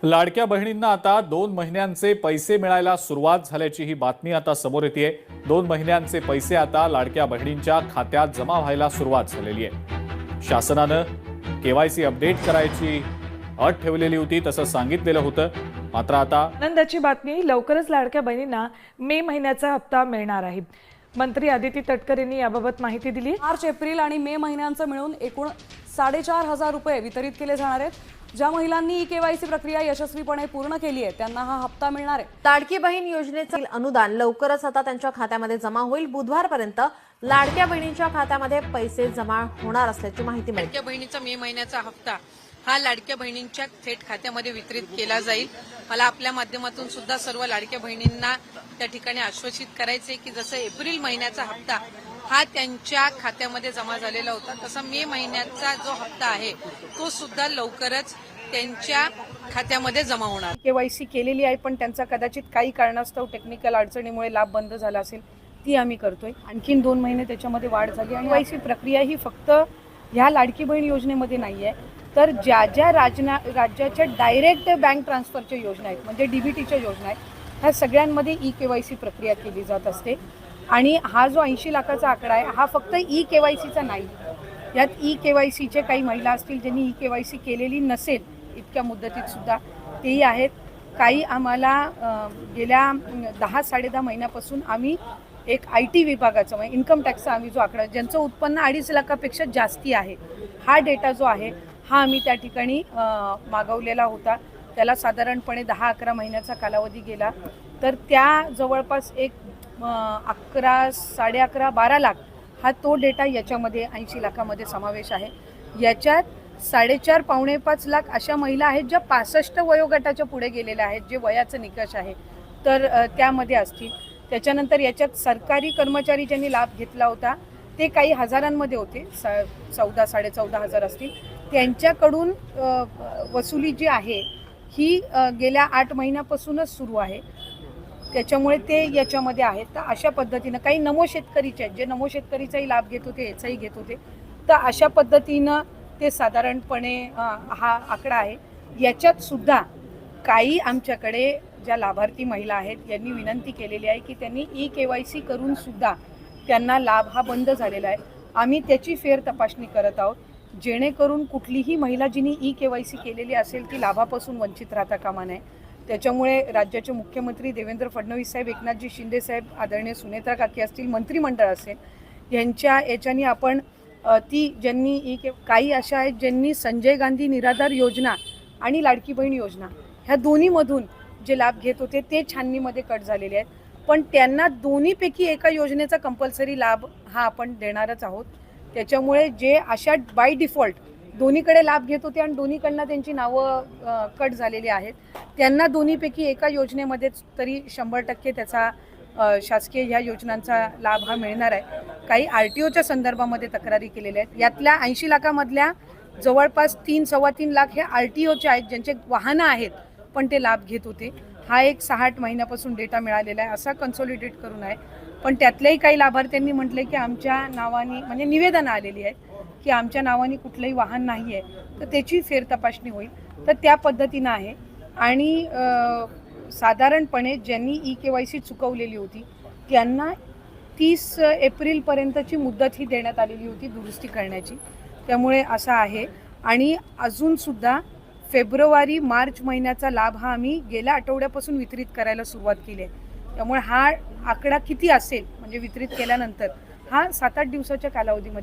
लाडक्या बहिणींना आता 2 महिन्यांचे पैसे मिळायला सुरुवात झाल्याची ही बातमी आता समोर येते। 2 महिन्यांचे पैसे आता लाडक्या बहिणींच्या खात्यात जमा व्हायला सुरुवात झालेली आहे। शासनानं केवायसी अपडेट करायची अट ठेवलेली होती, तसं सांगितलेलं होतं। मात्र आता आनंदाची बातमी, लवकरच लाडक्या बहिणींना मे महिन्याचा हप्ता मिळणार आहे। मंत्री अदिती तटकरे यांनी याबाबत माहिती दिली। मार्च, एप्रिल आणि मे महिन्यांचं मिळून एकूण 4,500 रुपये वितरित केले जाणार आहेत। ज्या महिलांनी ई-केवायसी प्रक्रिया यशस्वीपणे पूर्ण केली आहे त्यांना हा हप्ता मिळणार आहे। लाडकी बहीण योजनेचे अनुदान लवकरच आता त्यांच्या खात्यामध्ये जमा होईल। बुधवारपर्यंत लाडक्या बहिणींच्या खात्यामध्ये पैसे जमा होणार असल्याची माहिती मिळते। लाडक्या बहिणीचा मे महिन्याचा हप्ता हा लाडक्या बहिणींच्या थेट खात्यामध्ये वितरित केला जाईल। मला आपल्या माध्यमातून सुद्धा सर्व लाडक्या बहिणींना त्या ठिकाणी आश्वासित करायचे की जसं एप्रिल महिन्याचा हप्ता हा त्यांच्या खात्यामध्ये जमा झालेला होता, तसा मे महिन्याचा जो हप्ता आहे तो सुद्धा लवकरच त्यांच्या खात्यामध्ये जमा होणार। केवायसी केलेली आहे पण त्यांचा कदाचित काही कारणास्तव टेक्निकल अडचणीमुळे लाभ बंद झाला असेल, ती आम्ही करतोय। आणखीन 2 महिने त्याच्यामध्ये वाढ झाली आणि केवायसी प्रक्रिया ही फक्त ह्या लाडकी बहीण योजनेमध्ये नाहीये, तर ज्या ज्या राज्याच्या डायरेक्ट बँक ट्रान्सफरच्या योजना आहेत, म्हणजे डीबीटीच्या योजना आहेत, ह्या सगळ्यांमध्ये ई-केवायसी प्रक्रिया केली जात असते। आणि हा जो 80 लाखाचा आकडा आहे हा फक्त ई-केवायसीचा नाही, यात ई-केवायसीचे काही महिला असतील ज्यांनी ई-केवायसी केलेली नसेल इतक्या मुदतीत सुद्धा तेही आहेत। काही आम्हाला गेल्या 10-10.5 महिन्यापासून आम्ही एक IT विभागाचं म्हणजे इन्कम टॅक्सचा आम्ही जो आकडा, ज्यांचं उत्पन्न 2.5 लाखापेक्षा जास्ती आहे, हा डेटा जो आहे हा आम्ही त्या ठिकाणी मागवलेला होता। त्याला साधारणपणे 10-11 महिन्याचा कालावधी गेला, तर त्या जवळपास एक 11, 11.5, 12 लाख हा तो डेटा याच्यामध्ये 80 लाखामध्ये समावेश आहे। याच्यात 4.5 पावणे 5 लाख अशा महिला आहेत ज्या 65 वयोगटाच्या पुढे गेलेल्या आहेत, जे वयाचं निकष आहे तर त्यामध्ये असतील। त्याच्यानंतर याच्यात सरकारी कर्मचारी ज्यांनी लाभ घेतला होता ते काही हजारांमध्ये होते, 14-14.5 हजार असतील। त्यांच्याकडून वसुली जी आहे ही गेल्या 8 महिन्यापासूनच सुरू आहे, त्याच्यामुळे ते याच्यामध्ये आहेत। तर अशा पद्धतीनं काही नमो शेतकरीचे आहेत, जे नमो शेतकरीचाही लाभ घेत होते, याचाही घेत होते, तर अशा पद्धतीनं ते साधारणपणे हा आकडा आहे। याच्यात सुद्धा काही आमच्याकडे ज्या लाभार्थी महिला आहेत यांनी विनंती केलेली आहे की त्यांनी ई-केवायसी करून सुद्धा त्यांना लाभ हा बंद झालेला आहे। आम्ही त्याची फेर तपासणी करत आहोत, जेणेकरून कुठलीही महिला जिनी ई-केवायसी केलेली असेल ती लाभापासून वंचित राहता कामा नये। त्याच्यामुळे राज्याचे मुख्यमंत्री देवेंद्र फडणवीस साहेब, एकनाथजी शिंदे साहेब, आदरणीय सुनेत्रा काकी असतील, मंत्रिमंडळ असेल, यांच्या याच्यानी आपण ती ज्यांनी काही अशा आहेत ज्यांनी संजय गांधी निराधार योजना आणि लाडकी बहीण योजना ह्या दोन्हीमधून जे लाभ घेत होते ते छाननीमध्ये कट झालेले आहेत, पण त्यांना दोन्हीपैकी एका योजनेचा कंपल्सरी लाभ हा आपण देणारच आहोत। त्याच्यामुळे जे अशा बाय डिफॉल्ट दोन्हीकडे लाभ घेत होते आणि दोन्हीकडनं त्यांची नावं कट झालेली आहेत, त्यांना दोन्हीपैकी एका योजनेमध्येच तरी 100% त्याचा शासकीय ह्या योजनांचा लाभ हा मिळणार आहे। काही RTOच्या संदर्भामध्ये तक्रारी केलेल्या आहेत, यातल्या 80 लाखामधल्या जवळपास 3-3.25 लाख हे RTOचे आहेत ज्यांचे वाहनं आहेत पण ते लाभ घेत होते। हा एक 6-8 महिन्यापासून डेटा मिळालेला आहे, असा कन्सॉलिडेट करून आहे। पण त्यातल्याही काही लाभार्थ्यांनी म्हटले की आमच्या नावाने म्हणजे निवेदनं आलेली आहेत की आमच्या नावाने कुठलंही वाहन नाही आहे, तर त्याची फेर तपासणी होईल, तर त्या पद्धतीनं आहे। आणि साधारणपणे ज्यांनी ई-केवायसी चुकवलेली होती त्यांना 30 एप्रिलपर्यंतची मुदत ही देण्यात आलेली होती दुरुस्ती करण्याची, त्यामुळे असं आहे। आणि अजूनसुद्धा फेब्रुवारी मार्च महिन्याचा लाभ हा आम्ही गेल्या आठवड्यापासून वितरित करायला सुरुवात केली आहे, त्यामुळे हा आकडा किती असेल म्हणजे वितरित केल्यानंतर हा 7-8 दिवसाच्या कालावधीमध्ये